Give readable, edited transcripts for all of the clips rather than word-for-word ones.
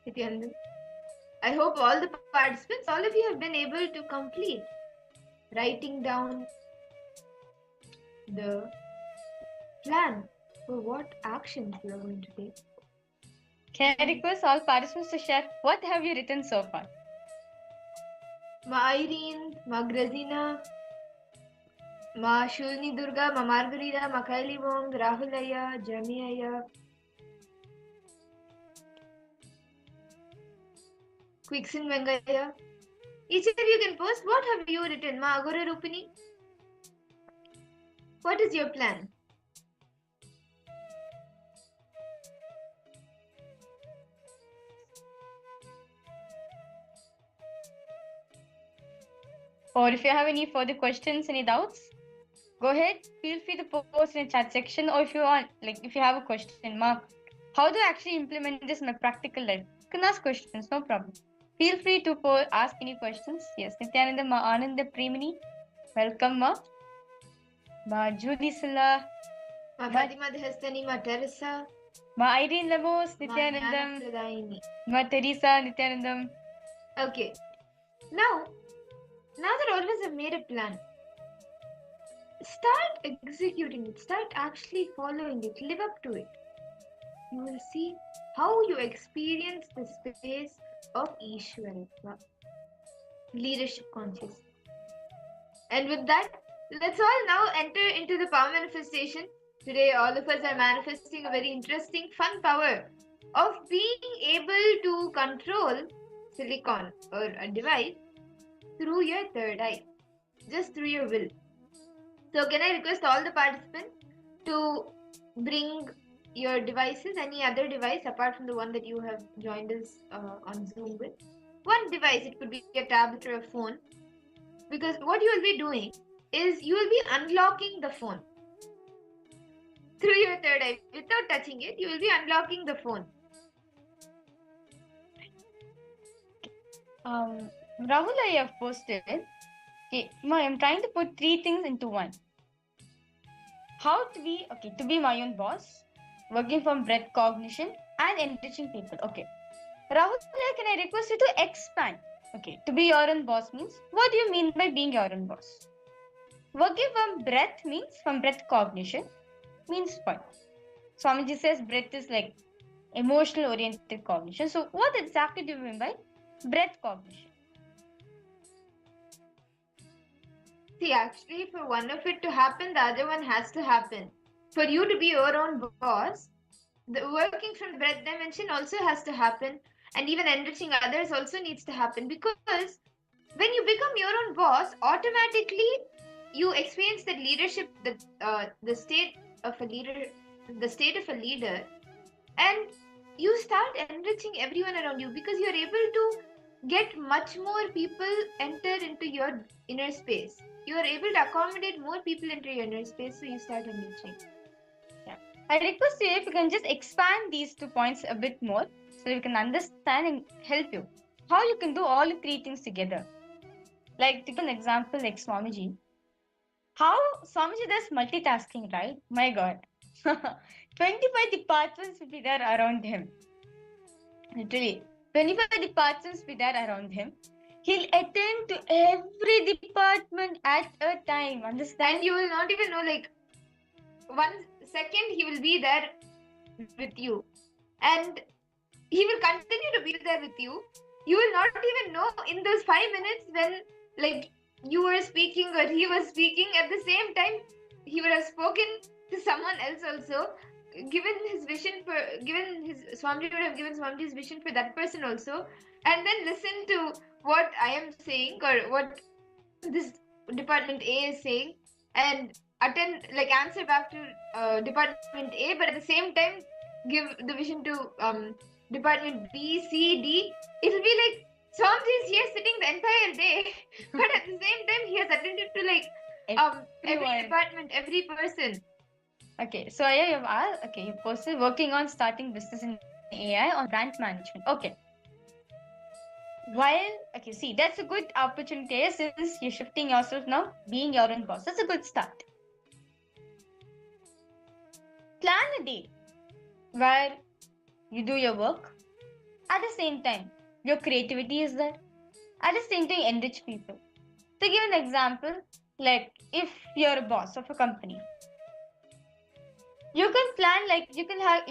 Nityanand. I hope all the participants, all of you have been able to complete writing down the plan for what actions you are going to take. Can I request all participants to share what have you written so far? Ma Irene, Ma Grazina, Ma Shulni Durga, Ma Margarita, Ma Kaili Wong, Rahulaya, Jamiaya, Quicksin Vengaya. Each of you can post what have you written. Ma Agora Rupini. What is your plan? Or if you have any further questions, any doubts, go ahead. Feel free to post in the chat section. Or if you want, like, if you have a question, Mark, how do I actually implement this in my practical life? You can ask questions, no problem. Feel free to ask any questions. Yes, Nityananda, Ma Ananda Premini, welcome, Ma. Ma Judy Silla, Ma Fatima Dehastani, Ma Teresa, Ma Irene Lemos, Ma Nityanandam, Jnana Pradaini. Ma Teresa, Nityanandam. Okay. Now that all of us have made a plan, start executing it, start actually following it, live up to it. You will see how you experience the space of Ishwaratva, leadership consciousness. And with that, let's all now enter into the power manifestation. Today, all of us are manifesting a very interesting, fun power of being able to control silicon or a device through your third eye, just through your will. So can I request all the participants to bring your devices, any other device apart from the one that you have joined us on Zoom with. One device, it could be a tablet or a phone, because what you will be doing is you will be unlocking the phone through your third eye. Without touching it, you will be unlocking the phone. Rahul, I have posted. Okay, Ma, I'm trying to put 3 things into one. How to be my own boss, working from breath cognition, and enriching people. Okay. Rahul, can I request you to expand? Okay, to be your own boss means, what do you mean by being your own boss? Working from breath means, from breath cognition, means what? Swamiji says breath is like emotional oriented cognition. So what exactly do you mean by breath cognition? See, actually, for one of it to happen, the other one has to happen. For you to be your own boss, the working from the breath dimension also has to happen, and even enriching others also needs to happen, because when you become your own boss, automatically you experience the leadership, the state of a leader, and you start enriching everyone around you, because you're able to get much more people enter into your inner space. You are able to accommodate more people into your inner space, so you start enriching. Yeah. I request you if you can just expand these 2 points a bit more so we can understand and help you. How you can do all the 3 things together. Like, to give an example, like Swamiji. How Swamiji does multitasking, right? My God. 25 departments will be there around him. Literally. 25 departments will be there around him. He'll attend to every department at a time. Understand? And you will not even know, like, 1 second he will be there with you, and he will continue to be there with you. You will not even know in those 5 minutes when, like, you were speaking or he was speaking at the same time. He would have spoken to someone else also, given his vision for, Swamiji would have given Swamiji's vision for that person also, and then listen to what I am saying or what this department A is saying, and answer back to department A, but at the same time give the vision to department B, C, D. It'll be like Swamiji is here sitting the entire day, but at the same time he has attended to every department, every person. Okay, so you posted working on starting business in AI on brand management. Okay. See, that's a good opportunity since you're shifting yourself now, being your own boss. That's a good start. Plan a day where you do your work At the same time, your creativity is there. At the same time, enrich people. To give an example, like if you're a boss of a company, you can plan, like you can have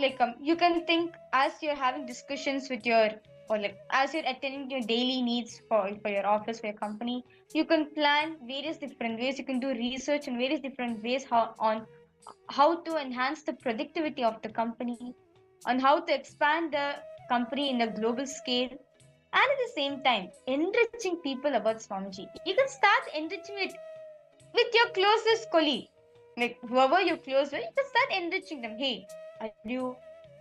you can think as you're having discussions with your, or like as you're attending your daily needs for your office, for your company, you can plan various different ways. You can do research in various different ways how to enhance the productivity of the company, on how to expand the company in a global scale, and at the same time enriching people about Swamiji. You can start enriching it with your closest colleague, like whoever you're close with. You can start enriching them. Hey, are you,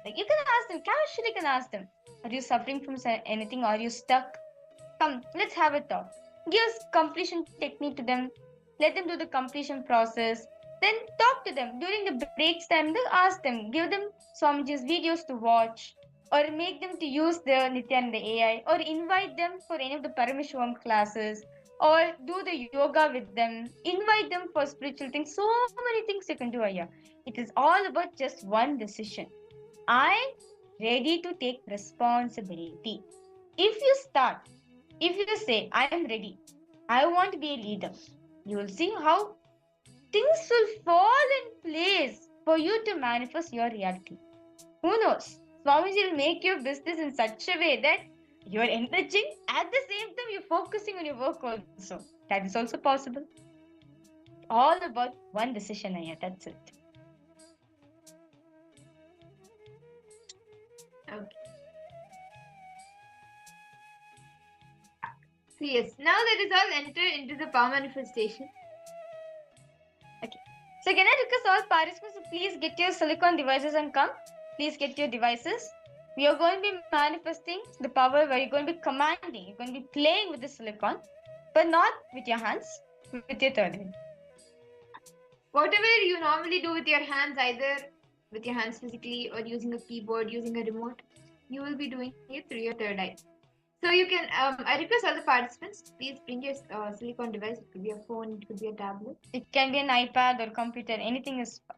like you can ask them casually, you can ask them, are you suffering from anything, are you stuck? Come, let's have a talk. Give completion technique to them. Let them do the completion process. Then talk to them during the breaks time. Then ask them, give them Swamiji's videos to watch, or make them to use the Nityananda AI, or invite them for any of the Paramashivoham classes, or do the yoga with them. Invite them for spiritual things. So many things you can do here. It is all about just one decision. I'm ready to take responsibility. If you start, if you say, I am ready, I want to be a leader, you will see how things will fall in place for you to manifest your reality. Who knows? Swamiji will make your business in such a way that you are enriching, at the same time you're focusing on your work also. That is also possible. All about one decision, Aya. That's it. Okay. So yes, now let us all enter into the power manifestation. Okay. So can I request all participants to please get your silicon devices and come? Please get your devices. We are going to be manifesting the power where you're going to be commanding, you're going to be playing with the silicon, but not with your hands, with your third eye. Whatever you normally do with your hands, either with your hands physically or using a keyboard, using a remote, you will be doing it through your third eye. So you can, I request all the participants, please bring your silicon device. It could be a phone, it could be a tablet. It can be an iPad or computer, anything is fine.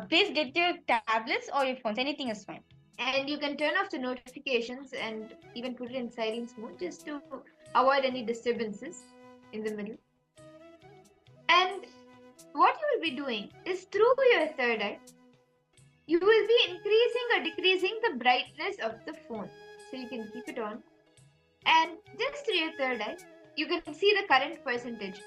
Please get your tablets or your phones, anything is fine. And you can turn off the notifications and even put it in silence mode just to avoid any disturbances in the middle. And what you will be doing is through your third eye, you will be increasing or decreasing the brightness of the phone. So you can keep it on. And just through your third eye, you can see the current percentage.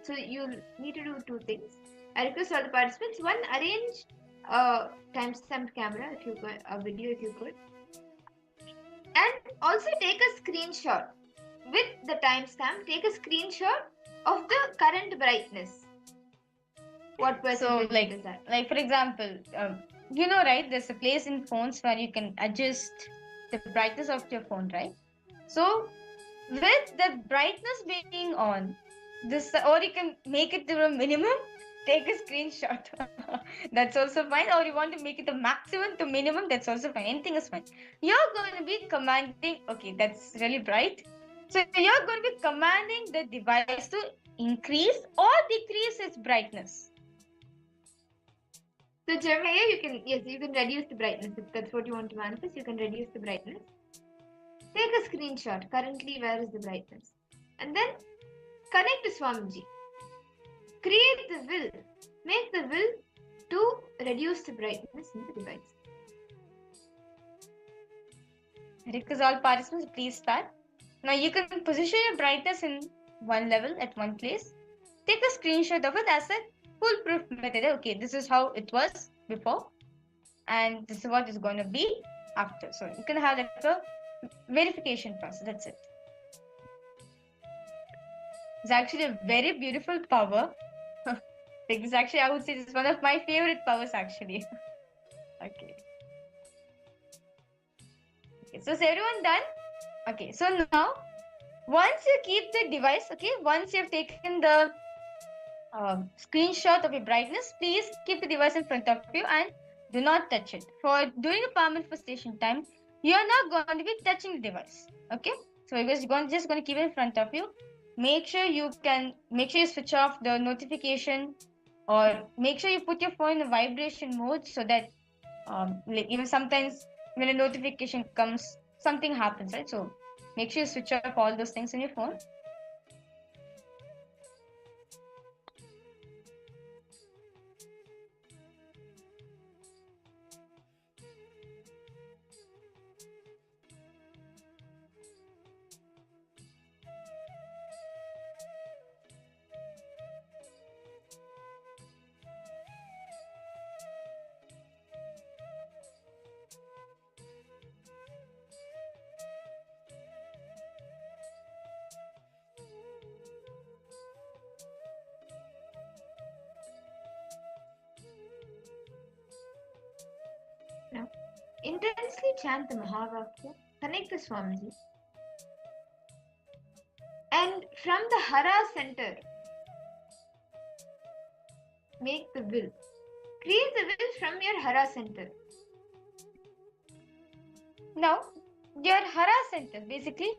So you need to do two things. I request all the participants, one, arrange a timestamp camera if you could, a video if you could. And also take a screenshot. With the timestamp, take a screenshot of the current brightness. What percentage is that? Like for example, you know, right? There's a place in phones where you can adjust the brightness of your phone, right? So with the brightness being on, this, or you can make it to a minimum. Take a screenshot. That's also fine. Or you want to make it the maximum to minimum. That's also fine. Anything is fine. You're going to be commanding. Okay, that's really bright. So you're going to be commanding the device to increase or decrease its brightness. So Jeremiah, you can reduce the brightness. If that's what you want to manifest, you can reduce the brightness. Take a screenshot. Currently, where is the brightness? And then connect to Swamiji. Create the will. Make the will to reduce the brightness in the device. Request all participants, please start. Now you can position your brightness in one level at one place. Take a screenshot of it as a foolproof method. Okay, this is how it was before, and this is what is going to be after. So you can have like a verification process. That's it. It's actually a very beautiful power. It's actually, I would say, it's one of my favorite powers actually. Okay. Okay, so is everyone done? Okay, so now once you keep the device, okay, once you've taken the screenshot of your brightness, please keep the device in front of you and do not touch it. For during the power manifestation time, you are not going to be touching the device. Okay, so you're just going to keep it in front of you. Make sure you switch off the notification, or make sure you put your phone in the vibration mode so that like even sometimes when a notification comes, something happens, right? So make sure you switch off all those things in your phone. Now, intensely chant the Mahavakya, connect the Swamiji, and from the Hara center, make the will. Create the will from your Hara center. Now, your Hara center, basically,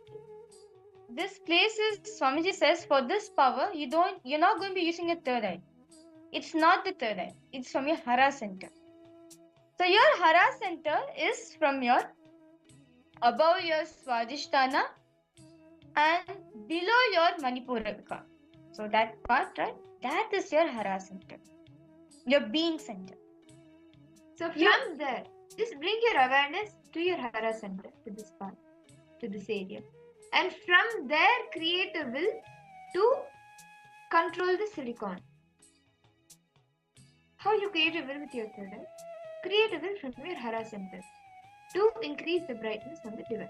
this place is, Swamiji says, for this power, you're not going to be using your third eye. It's not the third eye. It's from your Hara center. So your Hara center is from your above your Swadhisthana and below your Manipuraka. So that part, right? That is your Hara center. Your being center. So from there, just bring your awareness to your Hara center, to this part, to this area. And from there, create a will to control the silicon. How you create a will with your third eye? Create a will from your Hara center to increase the brightness of the device.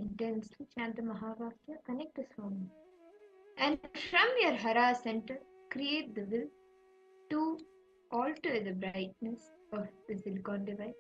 Intensely chant the Mahavakya, connect the Swami. And from your Hara center, create the will to alter the brightness of the silicon device.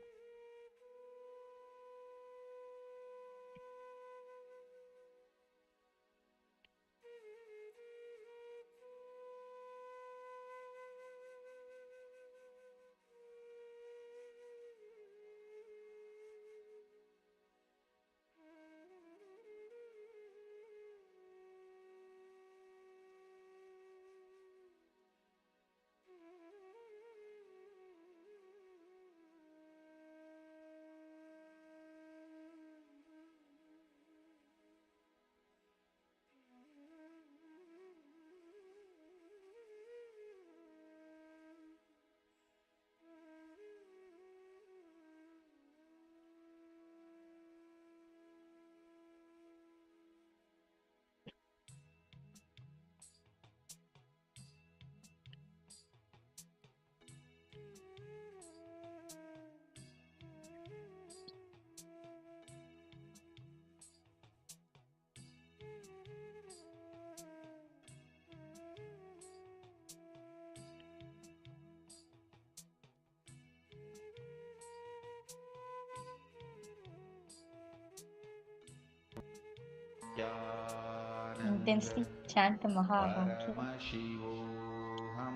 Intensely chant the Mahavakya. Paramashivoham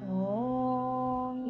Om.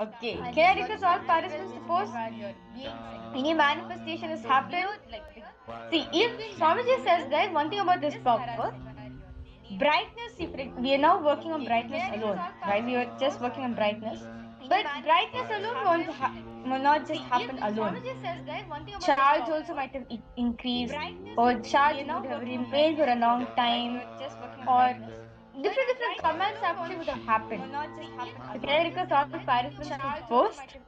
Okay. Can I request all participants to post? Any manifestation has happened? See, if Swamiji says, guys, one thing about this power, brightness, see, we are now working on brightness alone, right? We are just working on brightness. But brightness alone will not just happen alone. Charge also might have increased, or charge would have remained for a long time, or different commands actually would have happened. So can I request all participants to post?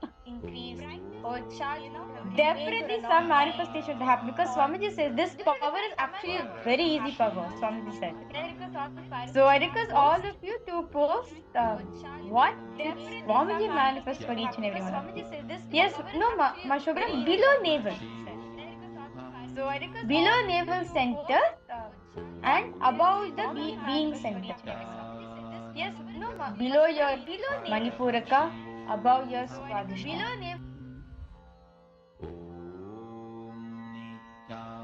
Definitely some manifestation would happen because Swamiji says this power is actually a very easy power, Swamiji said. So I request all of you to post what did Swamiji manifest for each and every one of you. Yes, no, Shobhana, below navel. Below navel center and above the being center. Below your Manipuraka, above your Swadhisthana.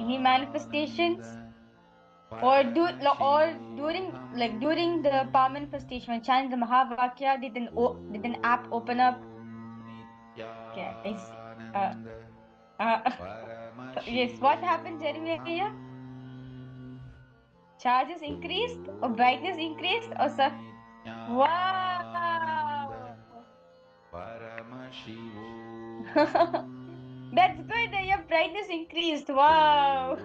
Any manifestations? Or during the power manifestation when chanting the Mahavakya, did an app open up? Okay, yes, what happened, Jeremiah? Charges increased or brightness increased or sir? Wow! That's good. Your brightness increased. Wow!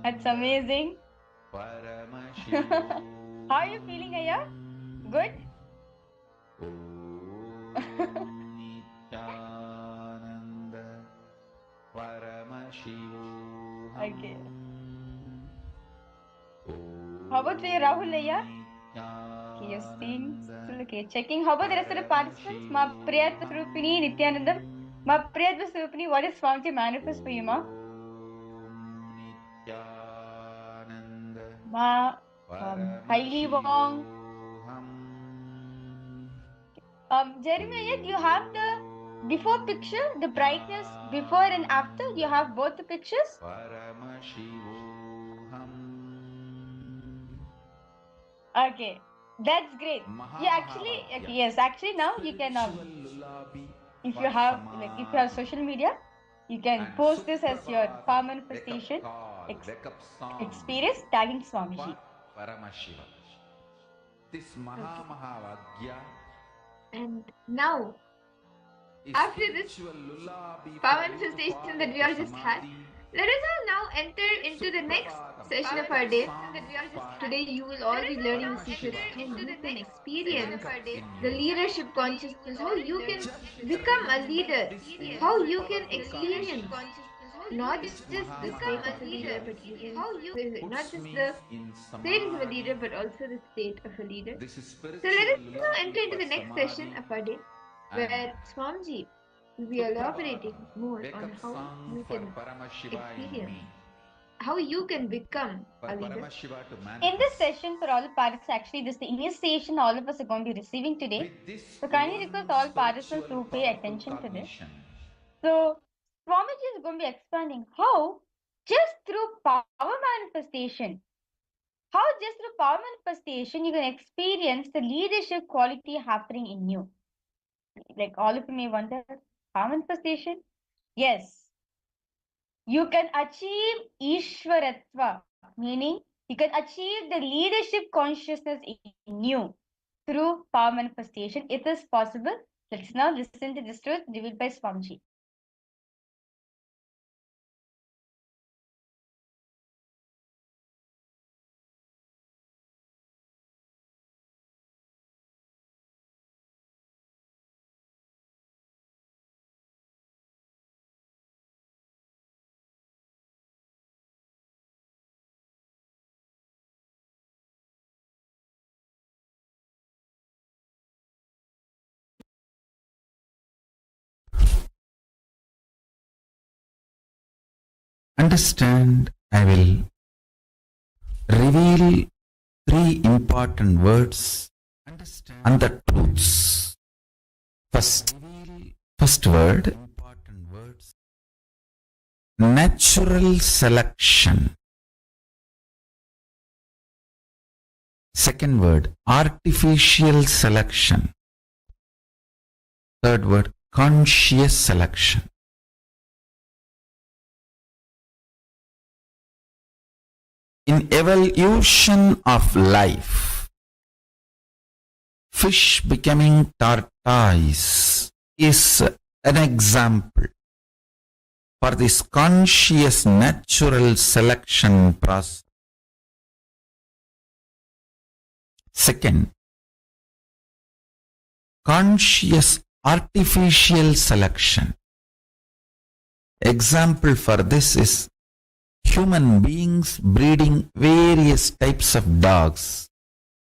That's amazing. How are you feeling, Aya? Good? Okay. How about you, Rahul, Aya? Okay, you're seeing. Still okay. Checking. How about the rest of the participants? Ma Priyatma Swarupini, Nityanandam. Ma Priyatma Swarupini, what is Swamiji manifest for you, ma? Ma Hailey Wong. Jeremiah, do you have the before picture, the brightness before and after? Do you have both the pictures? Okay, that's great. You actually, okay, yes, actually now you can if you have social media, you can post this as your power manifestation experience tagging Swamiji. This Mahavagya And now, after this power manifestation that we all just had, let us all now enter into the next session of our day. Today, you will all be learning the secrets how you can experience the leadership consciousness, how you can become a leader, how you can experience not just the state of a leader, but you can not just the status of a leader, but also the state of a leader. So let us now enter into the next session of our day, where Swamiji will be elaborating more on how you can experience, how you can become a leader. In this session, for all the participants, actually, this is the initiation all of us are going to be receiving today. So kindly request all participants to pay attention to this. So Swamiji is going to be expanding how just through power manifestation, you can experience the leadership quality happening in you. Like all of you may wonder, power manifestation? Yes. You can achieve Ishwaratva, meaning you can achieve the leadership consciousness in you through power manifestation. It is possible. Let's now listen to this truth revealed by Swamiji. Understand, I will reveal three important words and the truths. First word, natural selection. Second word, artificial selection. Third word, conscious selection. In evolution of life, fish becoming tortoise is an example for this conscious natural selection process. Second, conscious artificial selection. Example for this is human beings breeding various types of dogs,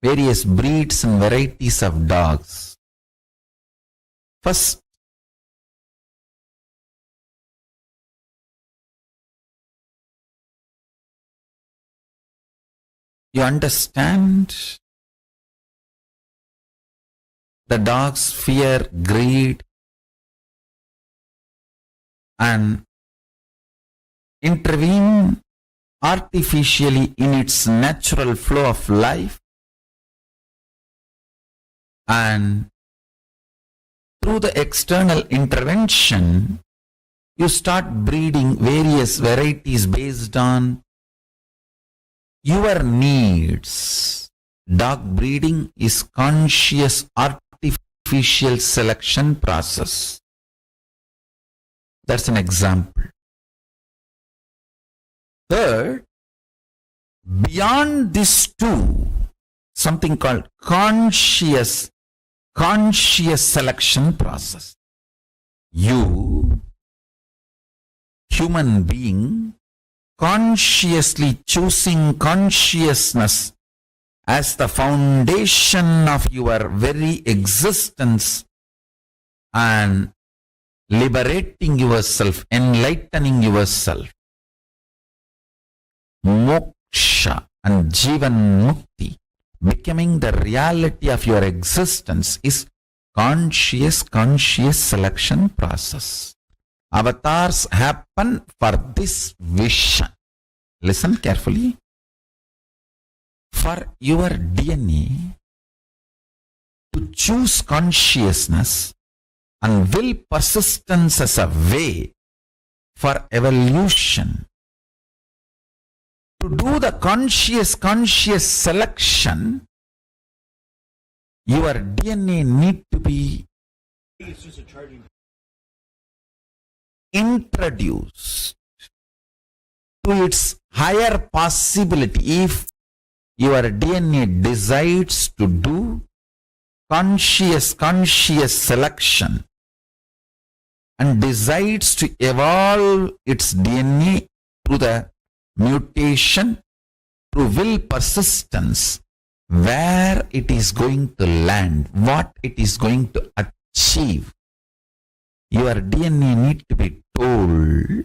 various breeds and varieties of dogs. First, you understand the dogs fear, greed, and intervene artificially in its natural flow of life, and through the external intervention you start breeding various varieties based on your needs. Dog breeding is conscious artificial selection process. That's an example. Third, beyond these two, something called conscious selection process. You, human being, consciously choosing consciousness as the foundation of your very existence and liberating yourself, enlightening yourself. Moksha and Jivan Mukti, becoming the reality of your existence, is conscious selection process. Avatars happen for this vision. Listen carefully. For your DNA to choose consciousness and will persistence as a way for evolution, to do the conscious selection, your DNA need to be introduced to its higher possibility. If your DNA decides to do conscious selection and decides to evolve its DNA through the mutation, through will persistence, where it is going to land, what it is going to achieve, your DNA need to be told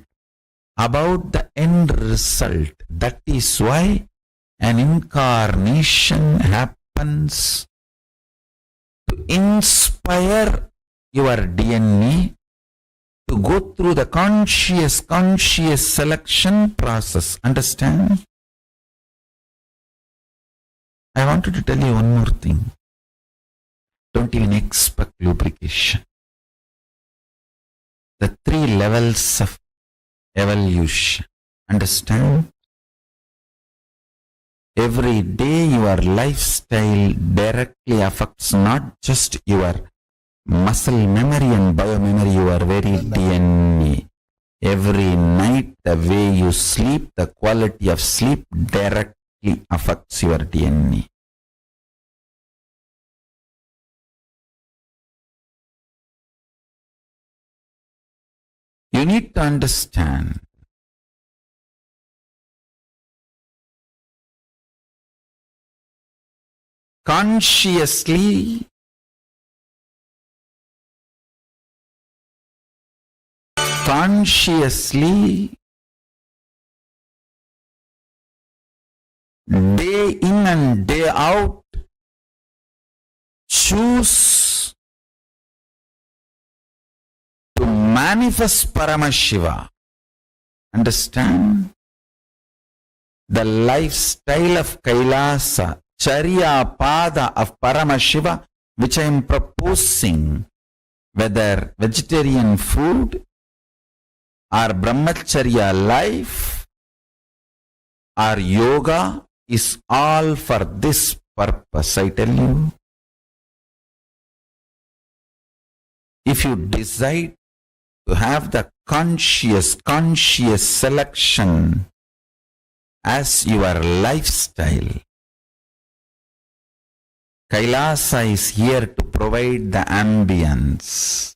about the end result. That is why an incarnation happens to inspire your DNA to go through the conscious selection process. Understand? I wanted to tell you one more thing. Don't even expect lubrication. The 3 levels of evolution. Understand? Every day your lifestyle directly affects not just your muscle memory and biomemory, your very DNA. Every night the way you sleep, the quality of sleep directly affects your DNA. You need to understand consciously day in and day out choose to manifest Paramashiva. Understand? The lifestyle of Kailasa, Charya Pada of Paramashiva, which I am proposing, whether vegetarian food or brahmacharya life or yoga, is all for this purpose, I tell you. If you decide to have the conscious selection as your lifestyle, Kailasa is here to provide the ambience,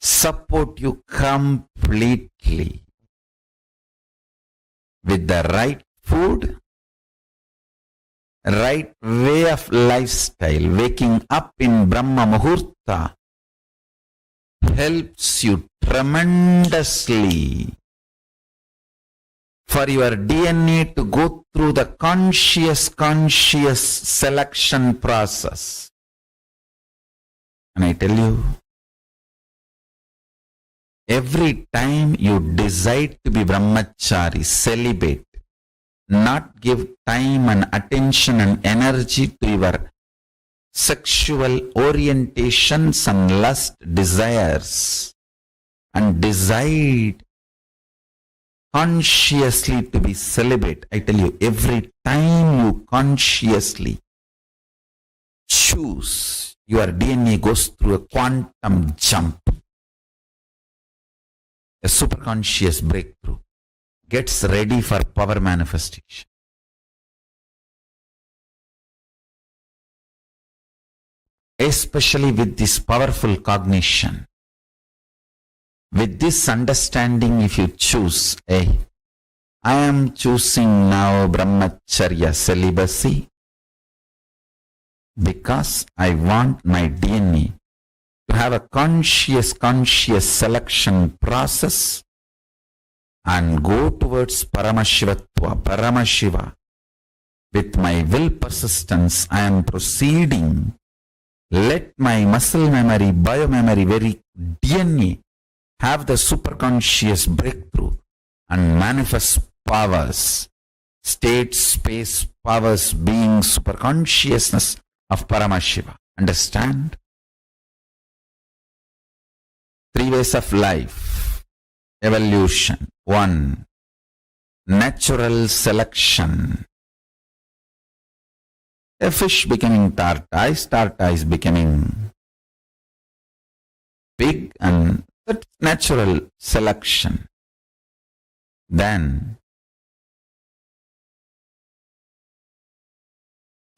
support you completely with the right food, right way of lifestyle. Waking up in Brahma Muhurta helps you tremendously for your DNA to go through the conscious selection process. And I tell you, every time you decide to be brahmachari, celibate, not give time and attention and energy to your sexual orientations and lust desires, and decide consciously to be celibate, I tell you, every time you consciously choose, your DNA goes through a quantum jump, a superconscious breakthrough, gets ready for power manifestation. Especially with this powerful cognition, with this understanding, if you choose, I am choosing now brahmacharya celibacy because I want my DNA to have a conscious selection process and go towards Paramashivatva, Paramashiva. With my will persistence, I am proceeding. Let my muscle memory, biomemory, very DNA have the superconscious breakthrough and manifest powers, state, space, powers, being, superconsciousness of Paramashiva. Understand? 3 ways of life. Evolution. 1. Natural selection. A fish becoming tortoise becoming pig, and that's natural selection. Then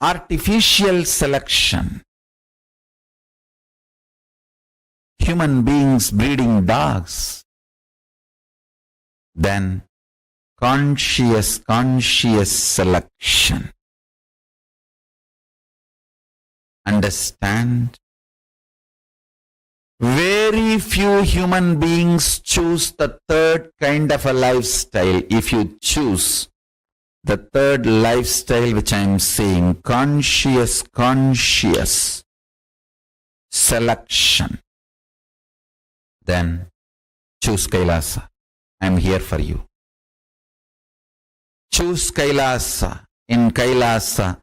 artificial selection. Human beings breeding dogs. Then conscious selection. Understand? Very few human beings choose the third kind of a lifestyle. If you choose the third lifestyle, which I am saying, conscious selection, then choose Kailasa. I am here for you. Choose Kailasa. In Kailasa,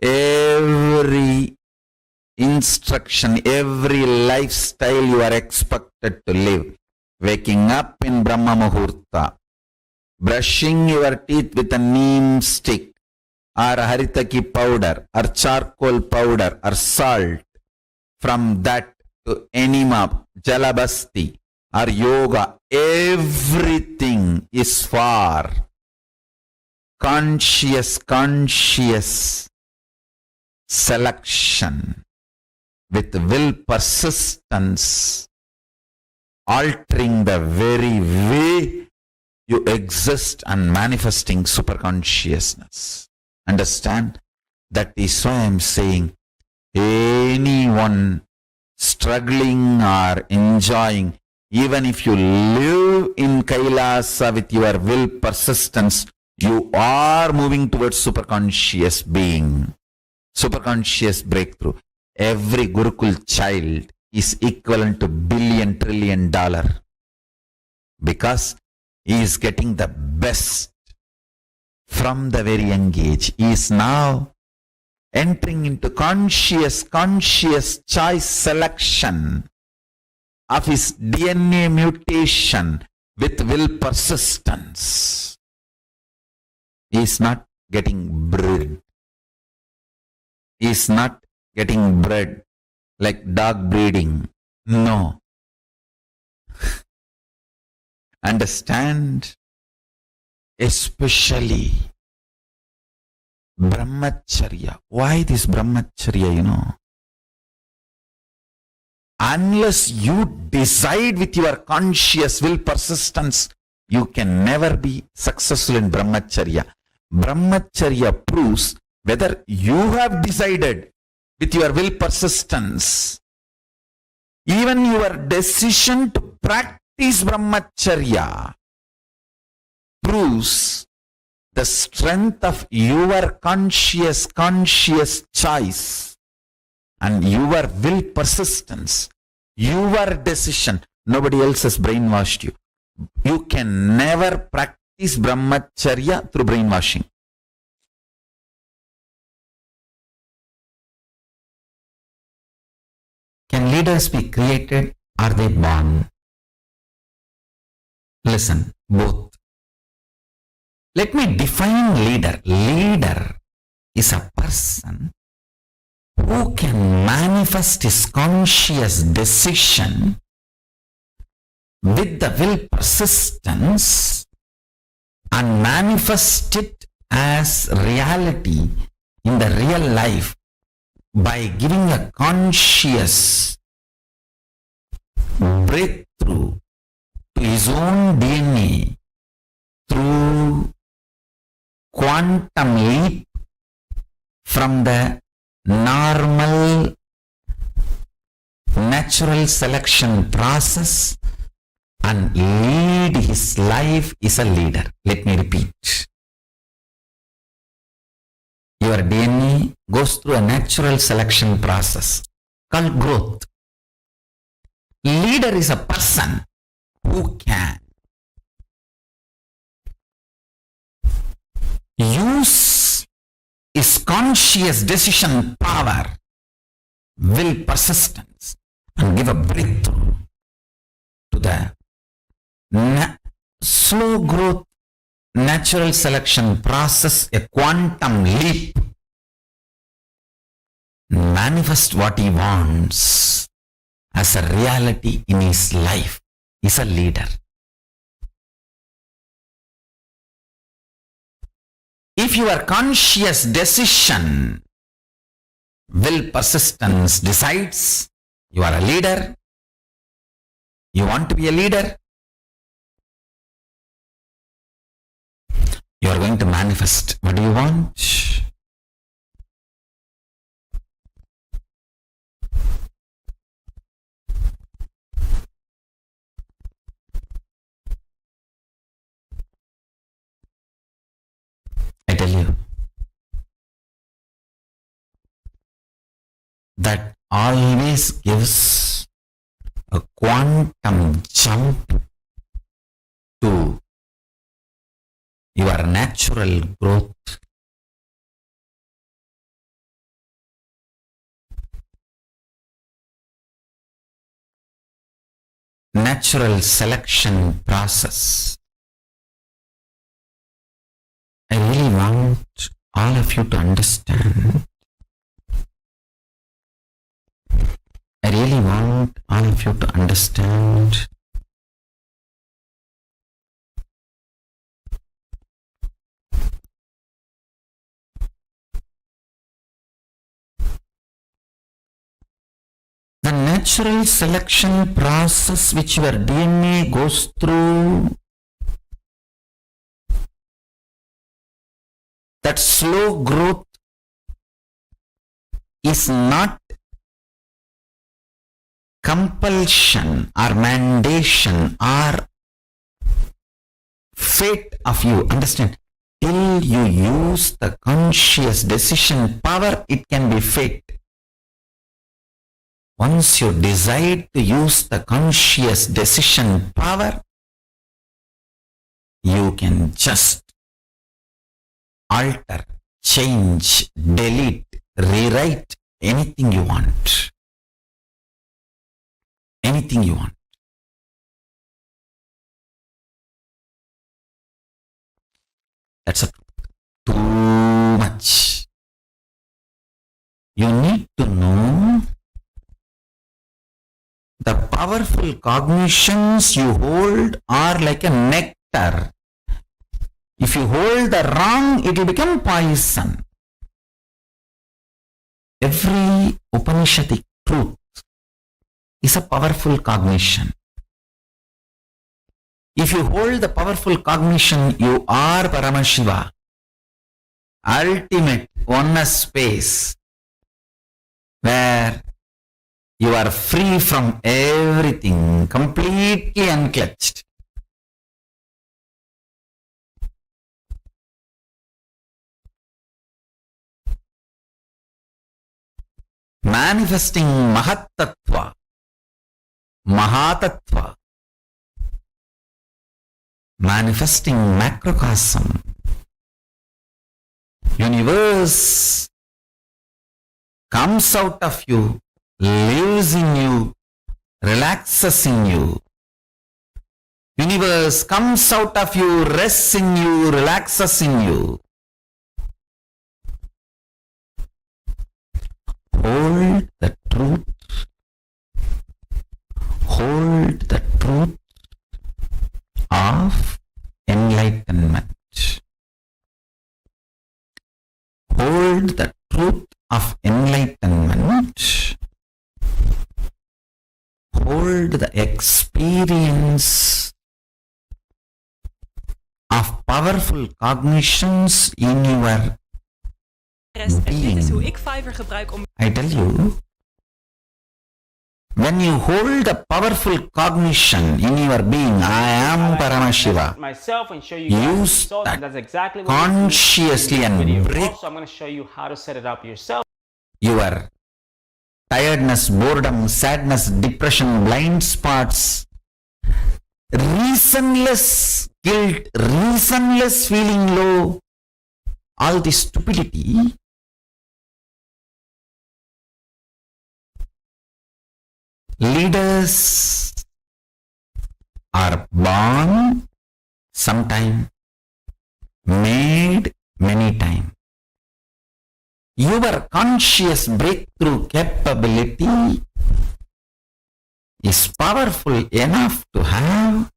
every instruction, every lifestyle you are expected to live. Waking up in Brahma Muhurta, brushing your teeth with a neem stick or haritaki powder or charcoal powder or salt. From that to enema, jalabasti or yoga, everything is for conscious selection. With will persistence, altering the very way you exist and manifesting superconsciousness. Understand? That is why I am saying, anyone struggling or enjoying, even if you live in Kailasa with your will persistence, you are moving towards superconscious being, superconscious breakthrough. Every Gurukul child is equivalent to $1 trillion because he is getting the best from the very young age. He is now entering into conscious choice selection of his DNA mutation with will persistence. He is not getting bred. He is not getting bred like dog breeding. No. Understand? Especially brahmacharya. Why this brahmacharya, Unless you decide with your conscious will persistence, you can never be successful in brahmacharya. Brahmacharya proves whether you have decided with your will persistence. Even your decision to practice brahmacharya proves the strength of your conscious choice and your will persistence, your decision. Nobody else has brainwashed you. You can never practice brahmacharya through brainwashing. Can leaders be created? Are they born? Listen, both. Let me define leader. Leader is a person who can manifest his conscious decision with the will persistence and manifest it as reality in the real life by giving a conscious breakthrough to his own DNA through quantum leap from the normal natural selection process and lead his life is a leader. Let me repeat. Your DNA goes through a natural selection process called growth. Leader is a person who can use his conscious decision power, will persistence, and give a breakthrough to the slow growth natural selection process, a quantum leap, manifest what he wants as a reality in his life. Is a leader. If your conscious decision, will persistence decides you are a leader, you want to be a leader, you are going to manifest what do you want. I tell you that always gives a quantum jump to your natural growth. Natural selection process. I really want all of you to understand. I really want all of you to understand the natural selection process which your DNA goes through. That slow growth is not compulsion or mandation or fate of you. Understand? Till you use the conscious decision power, it can be fate. Once you decide to use the conscious decision power, you can just alter, change, delete, rewrite anything you want. Anything you want. That's too much. You need to know the powerful cognitions you hold are like a nectar. If you hold the wrong, it will become poison. Every Upanishadic truth is a powerful cognition. If you hold the powerful cognition, you are Paramashiva, ultimate oneness space, where you are free from everything, completely unclutched. Manifesting Mahatattva, Mahatattva, manifesting macrocosm, universe comes out of you, lives in you, relaxes in you. Universe comes out of you, rests in you, relaxes in you. Hold the truth. Hold the truth of enlightenment. Hold the truth of enlightenment. Hold the experience of powerful cognitions in your En dit is hoe being. ik Fiverr gebruik om I tell you, when you hold a powerful cognition in your being, I am Paramashiva, myself and show you guys the use results, that and that's exactly what you see consciously in this and video. break Also, I'm going to show you how to set it up yourself. your tiredness, boredom, sadness, depression, blind spots, reasonless guilt, reasonless feeling low, all this stupidity. Leaders are born sometime, made many times. Your conscious breakthrough capability is powerful enough to have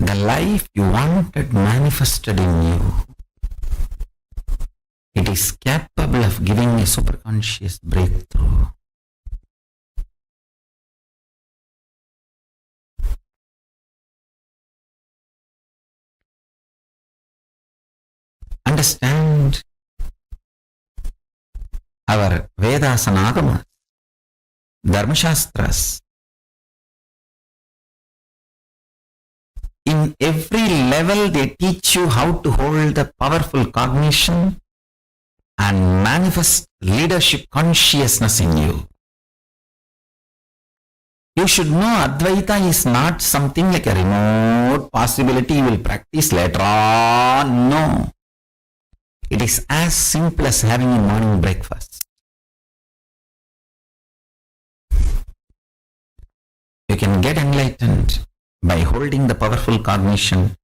the life you wanted manifested in you. It is capable of giving a superconscious breakthrough. Understand our Vedas and Agamas, Dharmashastras. In every level, they teach you how to hold the powerful cognition and manifest leadership consciousness in you. You should know Advaita is not something like a remote possibility you will practice later on. No. It is as simple as having a morning breakfast. You can get enlightened by holding the powerful cognition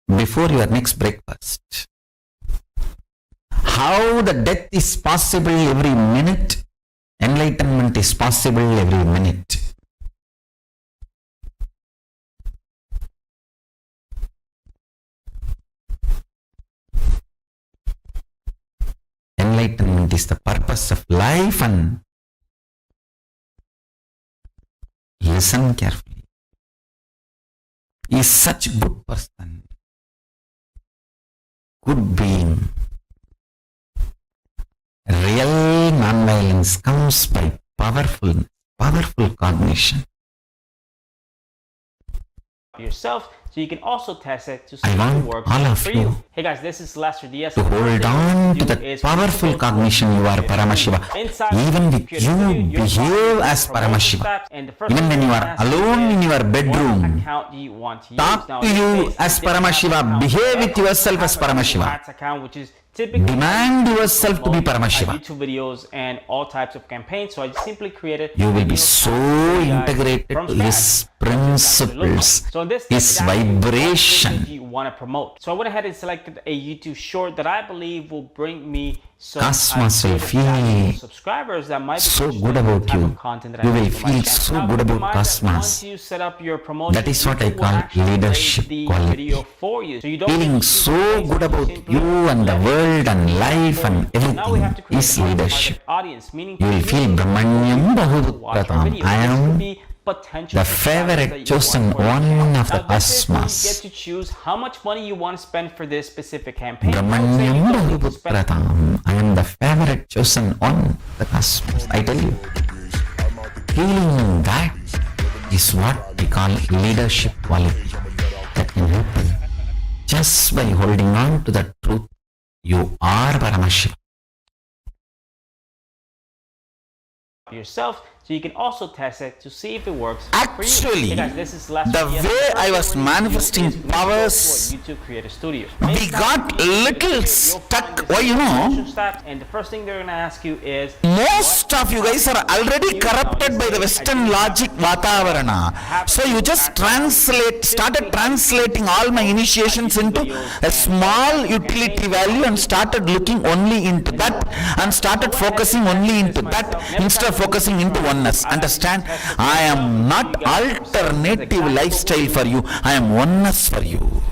before your next breakfast. How the death is possible every minute, enlightenment is possible every minute. Enlightenment is the purpose of life, and listen carefully. He is such a good person, good being. Real non-violence comes by powerful cognition. yourself, so you can also test it to see I if it want works all of for you you. Hey guys, this is Lester DS. to hold on to that powerful cognition you are Paramashiva. Even with you behave as Paramashiva. Even when you are alone in your bedroom, talk to you as Paramashiva, behave with yourself as Paramashiva. Demand yourself to be Paramashiva. YouTube videos and all types of campaigns. So I just simply created. You will be so integrated to his principles, his vibration. You want to promote. So I went ahead and selected a YouTube short that I believe will bring me some Cosmos will feel subscribers that might be so good about you. You will feel so good about Cosmos. Once you set up your promotion, That is what I call leadership quality. Feeling so good about you and the world and life and everything is leadership. You will feel Brahmanyam Bahuputratam. I am the favorite chosen one of the cosmos. You get to choose how much money you want to spend for this specific campaign. Brahmanyam Bahuputratam. I am the favorite chosen one of the cosmos. I tell you. Feeling that is what we call leadership quality. That can happen just by holding on to the truth. You are Paramashiva. Yourself, so you can also test it to see if it works. Actually, hey guys, this is Lester the DS. way I was manifesting powers, YouTube Creator Studio. we got little stuck. Why, you know, And the first thing they're gonna ask you is, most of you guys are already corrupted by the Western logic Vatavarana. So you just started translating all my initiations into a small utility value and started looking only into that and started focusing only into that instead of focusing into oneness. Understand? I am not alternative lifestyle for you. I am oneness for you.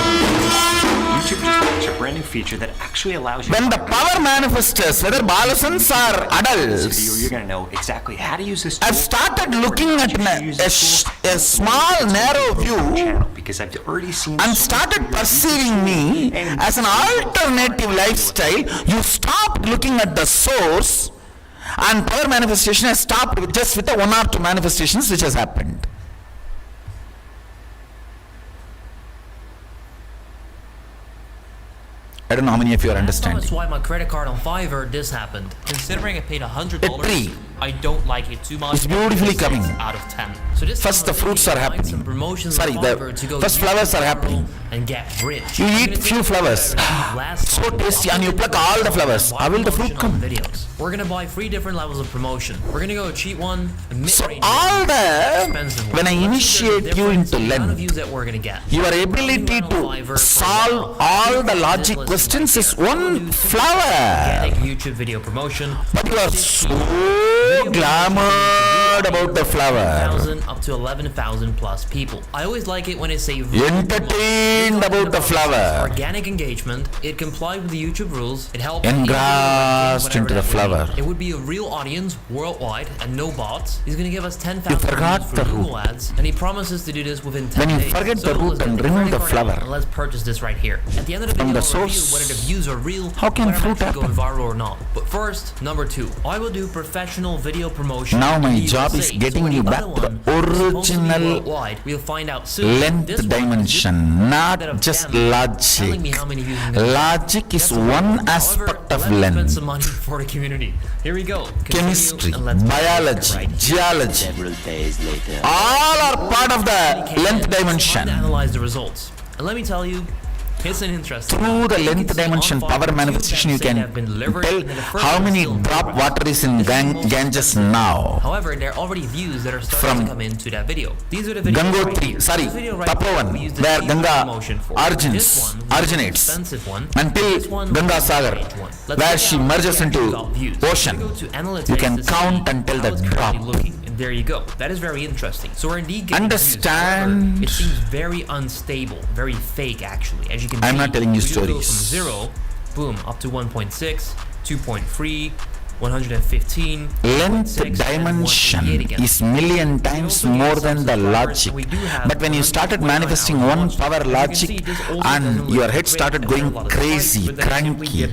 YouTube just launched a brand new feature that actually allows you When the power manifestors, whether Balasans or this video, adults, you're gonna know exactly how to use this tool. I've started looking at a small narrow view channel because I've already seen and so started much perceiving me as an alternative lifestyle. You stopped looking at the source, and power manifestation has stopped with just with the one or two manifestations which has happened. I don't know how many of you are understanding. That's why my credit card on Fiverr this happened. Considering I paid $100, A tree. I don't like it too much. It's beautifully It's coming. out of 10. So this First time the I'm fruits are thinking of buying happening. some promotions Sorry, on the Fiverr to go first use flowers are the happening. and get rich. You I'm eat gonna few take flowers. last So time. tasty, I'll and you put pluck the all the video flowers. on How will the fruit promotion on come? videos. We're gonna buy 3 different levels of promotion. We're gonna go a cheap one, a So mid-range all one, the, expensive one. when I Let's see initiate there's a you difference into in the amount of Lent, views that we're gonna get. your ability to solve all the logic questions is one flower. Organic YouTube video promotion. But you are so glamored about the flower. 1,000 up to 11,000 plus people. I always like it when it's a Entertained about the flower. organic engagement. It complied with the YouTube rules. It helps Engrossed people into the whenever that we flower. need. It would be a real audience worldwide and no bots. He's gonna give us 10,000 forgot views for the Google root. ads, and he promises to do this within 10 When you days. forget the So root let's get and the remove credit the card flower. out and let's purchase this right here. At the end of the From video, the I'll review source, whether the views are real. how can whether I'm fruit actually going happen? viral or not. But first, number 2, I will do professional video promotion. Now my in the job is USA. getting So you the back other to the one is supposed to be original worldwide. We'll find out soon. length This one is dimension, not instead of just them telling me logic. how many views I'm gonna get. Logic is That's the one However, aspect of let's spend length. some money for the community. Here we go. Continue, Chemistry, and let's get biology, right. geology, all are part of the length It's time dimension. to analyze the results. And let me tell you, it's an interesting. Through the You can length see dimension on power Fiverr, manifestation, you 2 can have been delivered, tell and then the first how one many still in drop progress. water is in This is the most Ganges expensive. now. However, there are already views that are starting From to come into that video. These are the videos right Gangotri, here. sorry, This video right here, Tapovan, we used the where cheaper Ganga promotion for. originates, This one was the originates, expensive one. until This one Ganga was the Sagar, range one. Let's where check she out merges the into top views. ocean. We go to analytics You can to see count until how the it's currently drop. looking. And there you go. That is very interesting. So we're indeed getting views. Understand. However, it seems very unstable, very fake actually. As you can I'm see, not telling you we do go stories. from 0, boom, up to 1.6, 2.3, 115. Length dimension is million times more than the logic. But when you started manifesting one power logic and your head started going crazy, cranky,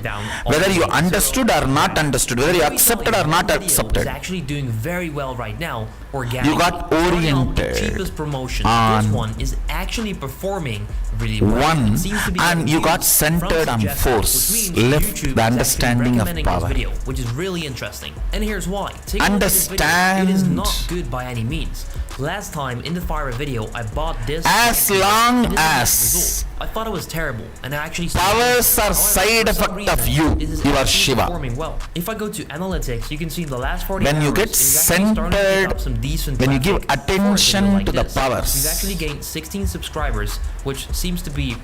whether you understood or not understood, whether you accepted or not accepted, is actually doing very well right now. Organic. you got oriented Cheapest promotion. on This one is actually performing really well. one, It seems to be and you got from centered on suggestions, force, which means left YouTube the is actually understanding of recommending power. this video, which is really interesting. And here's why. Take a look at this video. It is Understand. not good by any means. Last time in the Fire video, I bought this. As and long it didn't have as results. I thought it was terrible, and I actually powers are However, side for some effect of reason, you. it is You are actually Shiva. performing well. If I go to analytics, you can see the last 40 When hours, you get it is actually starting to pick centered, up some decent when you give traffic for a attention video like to the this. powers. We've actually gained 16 subscribers, which seems to be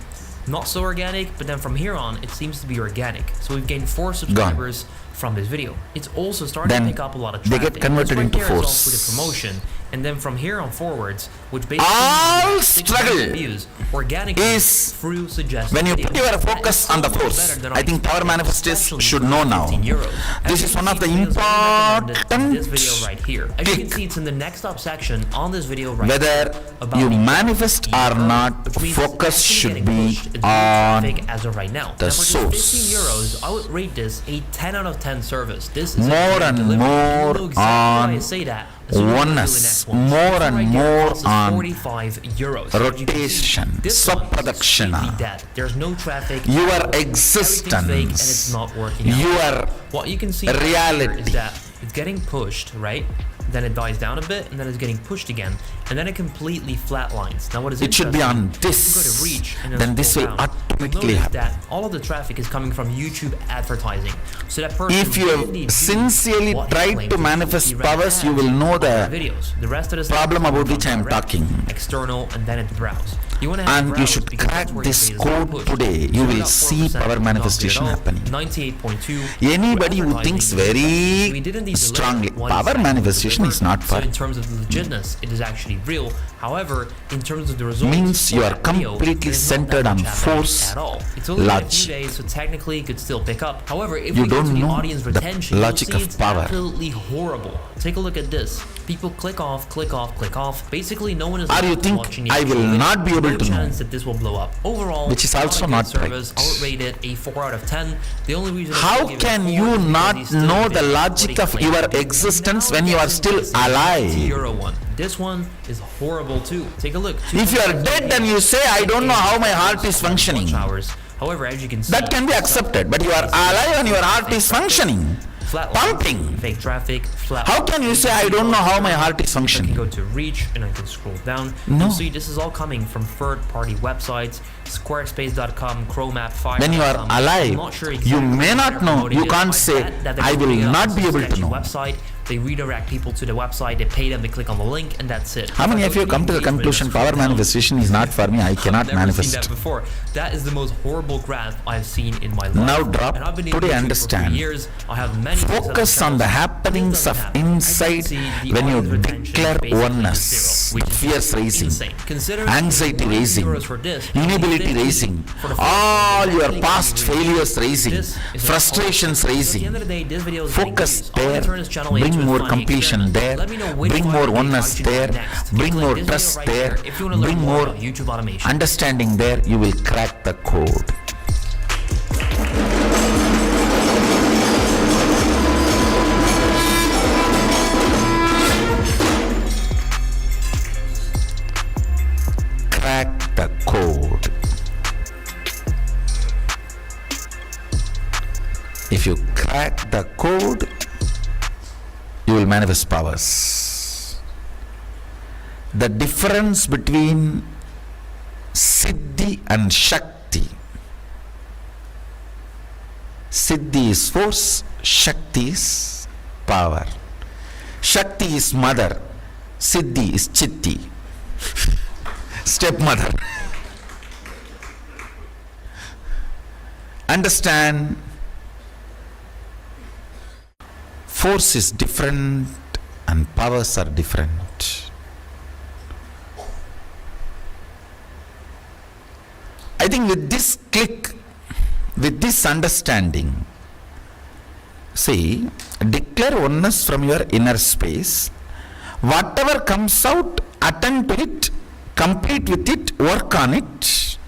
not so organic, but then from here on, it seems to be organic. So we've gained 4 subscribers from this video. It's also starting Then to pick up a lot of they traffic. get converted This right into here is all force. for the promotion, and then from here on forwards, which basically All means 600 struggle views organically is through suggested when you videos. put your focus That is on the so much force. better than I think power manifestors especially should for know now. 15 euros. As This you is can one of see, the videos are recommended in important this video right here. As you can click. see, it's in the next up section on this video right Whether here about you the manifest or not, which means focus it's actually should getting be pushed. It's on traffic as of right now. the Now for just source. 15 euros, I would rate this a 10 out of 10 service. This is a More great and delivery. more You know exactly why on I say that. So we're gonna do the oneness, next one. more This one and right here more costs on 45 euros. So as you can see, rotation, this one is Swapradakshina. completely dead. There's no traffic. Your Everything's fake and it's existence, not working out. your What you can see here reality. is that it's getting pushed, right? Then it dies down a bit, and then it's getting pushed again, and then it completely flatlines. Now, what is It should be interesting, on this. if you go to reach and Then this scroll will down, automatically you'll notice happen. that all of the traffic is coming from YouTube advertising. So that person If you will have only do sincerely what he tried claims to do. manifest He ran powers, you ads will know on the videos. The rest of the stuff problem is about from which I am direct, talking. external, and then it's browse. You want to have And you browse should because crack that's where your this data is getting code pushed. today. You will see 0.4% power not manifestation good at all. happening. 98.2. Anybody who Advertising thinks is effective. very We did indeed deliver strongly, what power is actually manifestation is delivered. not So for in terms of the legitness, it is actually real. However, in terms of the results, Means you for are that video, completely it is not centered that on much happening force, at all. It's only been a few logic. days, so technically it could still pick up. However, if You we go don't to the know audience the retention, logic you'll see of it's power. absolutely horrible. Take a look at this. People click off, click off, click off. Basically, no one is Or you actually think watching the I will actual video. not be able No to know. chance that this will blow up. Overall, Which is also a good not service. right. I would rate it a 4 out of 10. The only reason I How still give it a can 4 you is because not he's still know the doing what logic he of claims your to do. existence Now when you are getting still this 90 alive? euro one. This one is horrible too. Take a look. If you are dead and you say, I don't know how my heart is functioning, Hours. However, as you can see, that can be accepted. But you are alive and your heart is functioning, flat pumping. fake traffic, flat. How can you say, I don't know how my heart is I can functioning? go to reach and I can scroll down. No. You'll see this is all coming from third-party websites, Squarespace.com, Chromap, Fire. When you are alive, I'm not sure you exactly may what not they're know. promoting You it. can't I say, bet that they're I will putting it on not be some able to sketchy know. Website. They redirect people to the website. They pay them. They click on the link, and that's it. How many of you come to the conclusion power manifestation is not for me? I cannot I've never seen manifest. that before. That is the most horrible graph I've seen in my life. Now drop. And I've been in Today YouTube understand. For 3 years. I have many Focus on the happenings of inside when you declare oneness. Fears raising, anxiety raising, inability raising, all your past failures raising, frustrations raising. Focus there, bring more completion there, bring more oneness there, bring more trust there, bring more understanding there. You will crack the code. Crack the code. If you crack the code, you will manifest powers. The difference between Siddhi and Shakti. Siddhi is force, Shakti is power. Shakti is mother, Siddhi is Chitti, stepmother. Understand, force is different and powers are different. I think with this click, with this understanding, See, declare oneness from your inner space. Whatever comes out, attend to it, complete with it, work on it,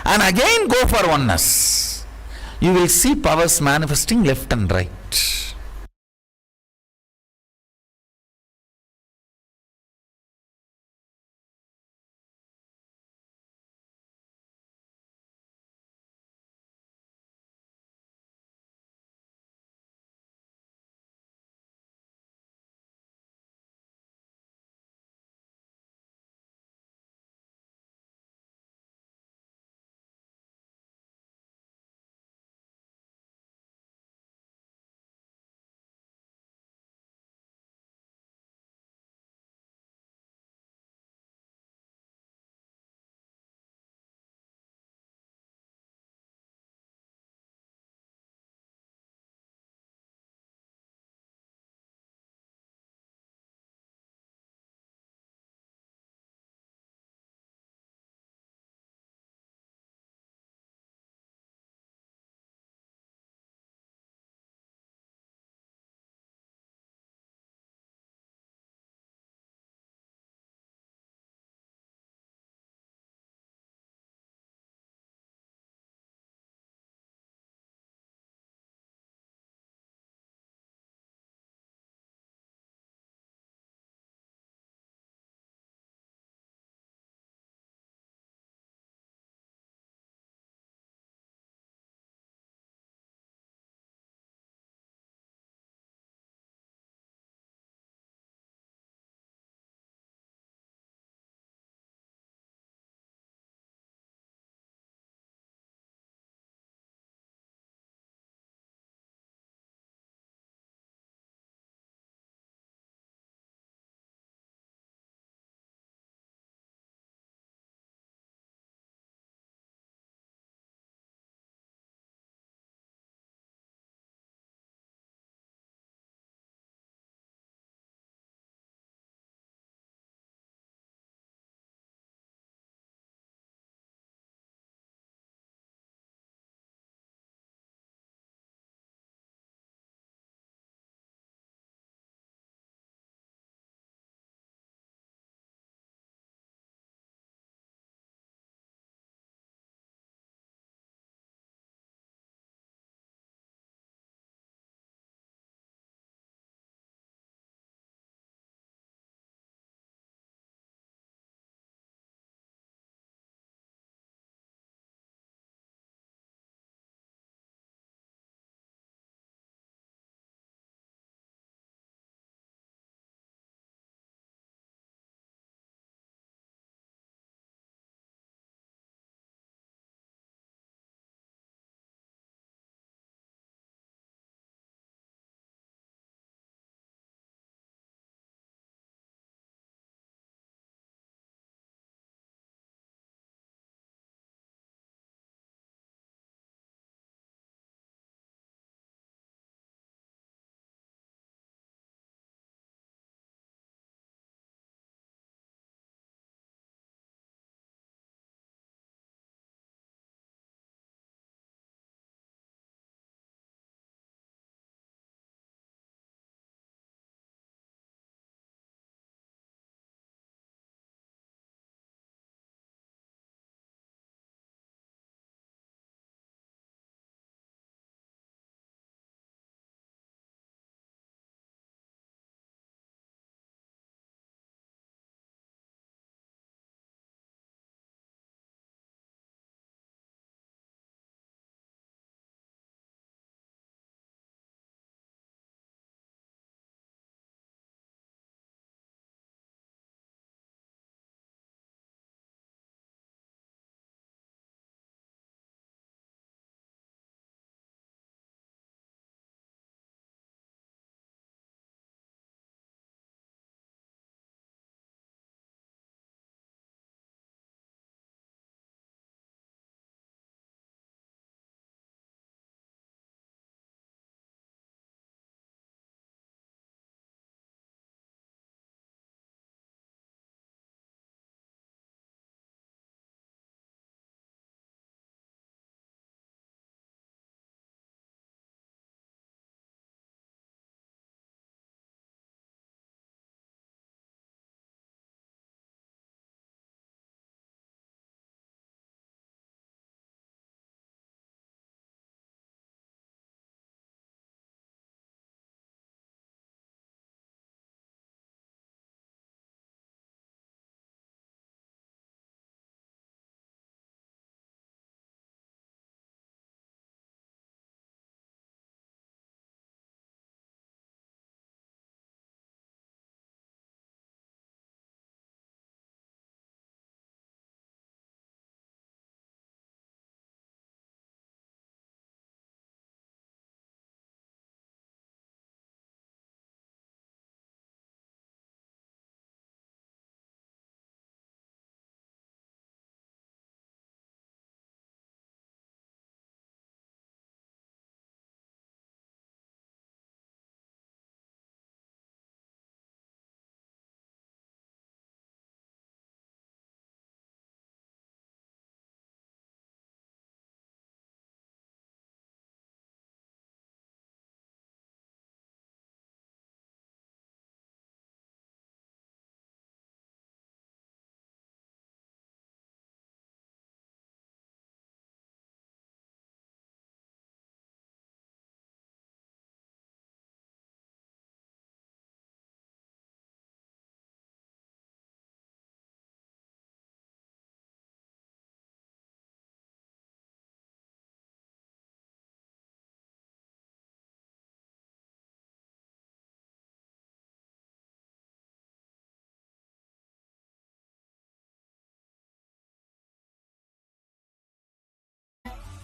and again go for oneness. You will see powers manifesting left and right.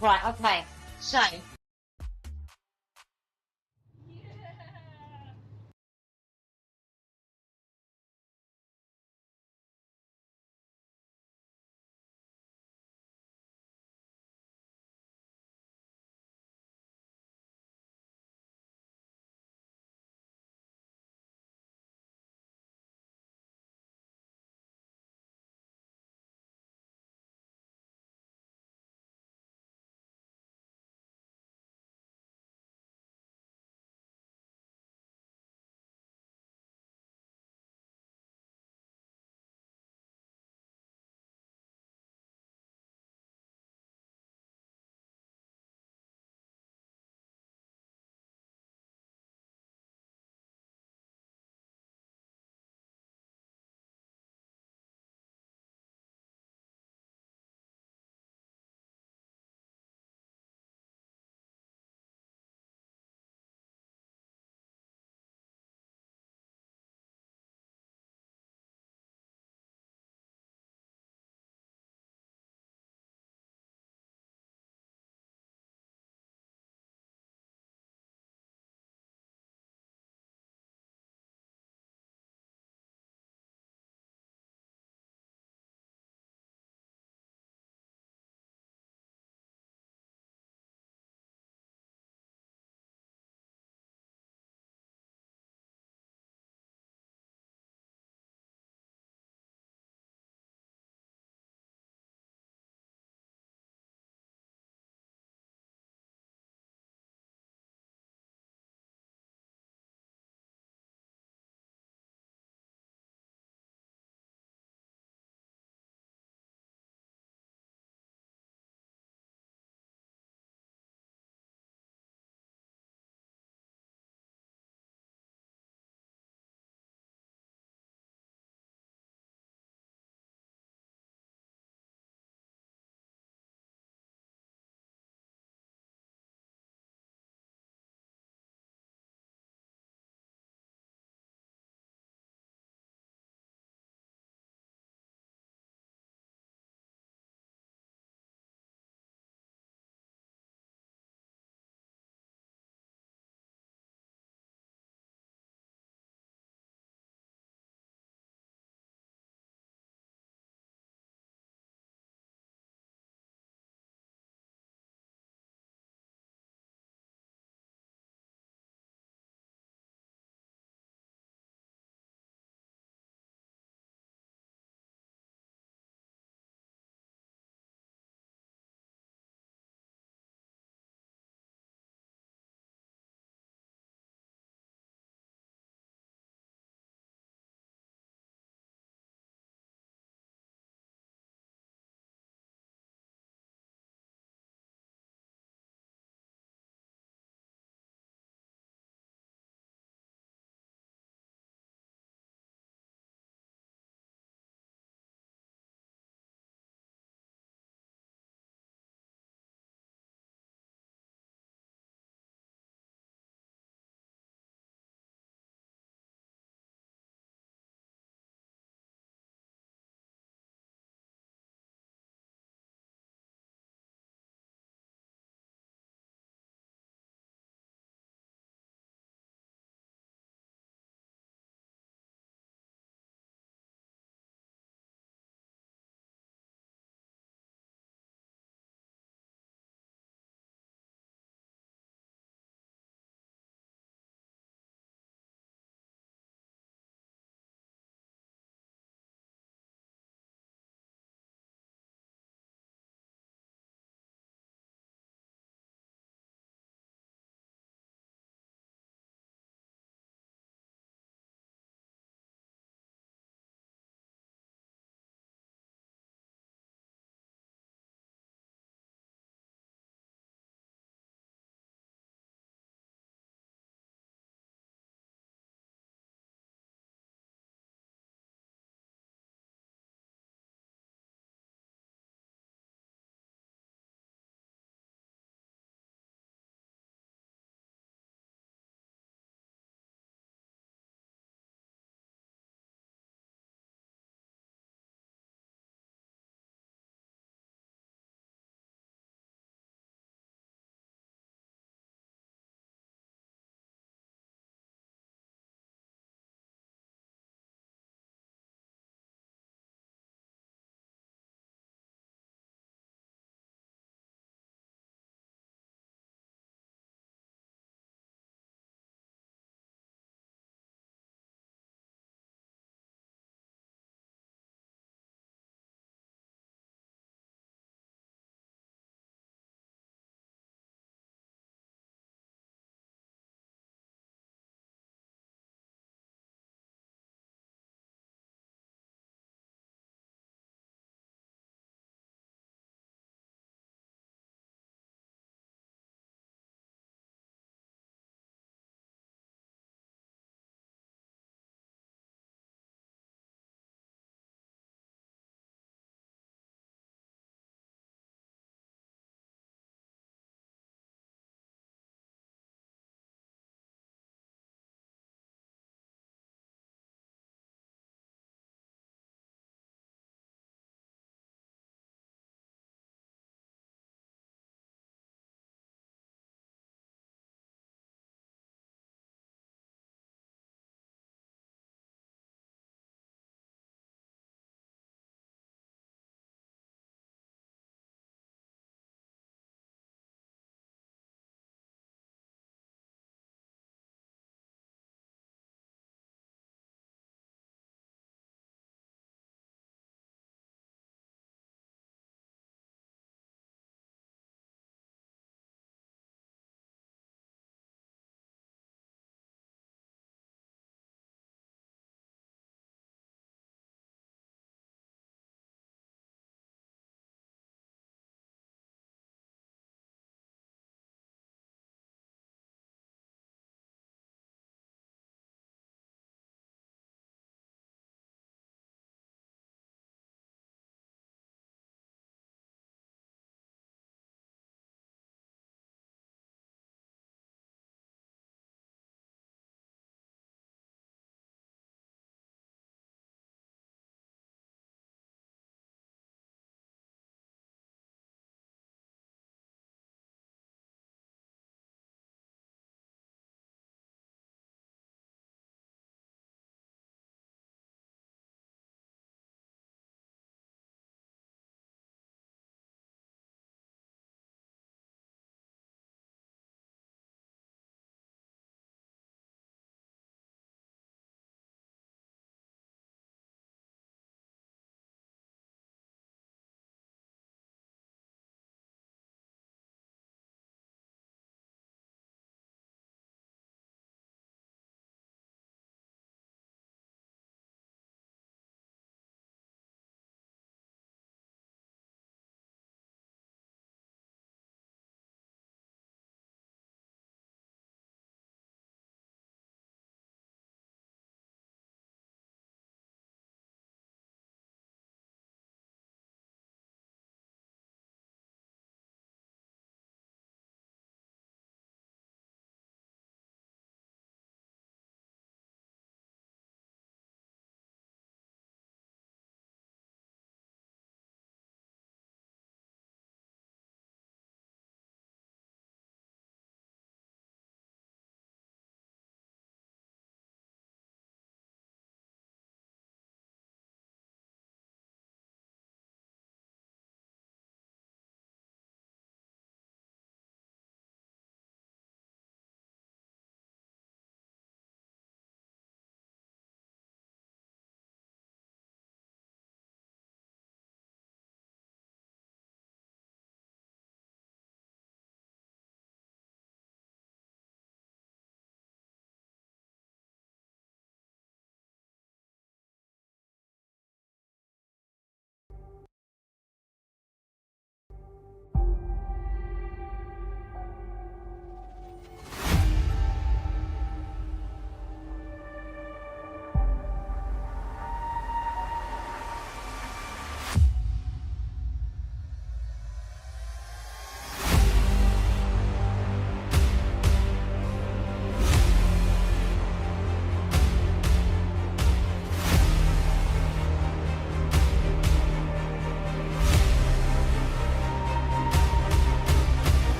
Right, okay. So,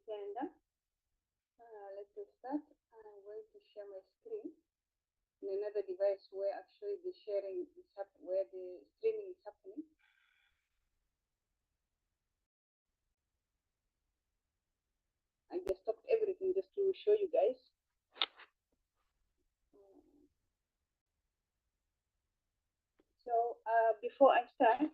agenda. Let's start. I'm going to share my screen in another device where actually the sharing is happening, where the streaming is happening. I just stopped everything just to show you guys. So before I start,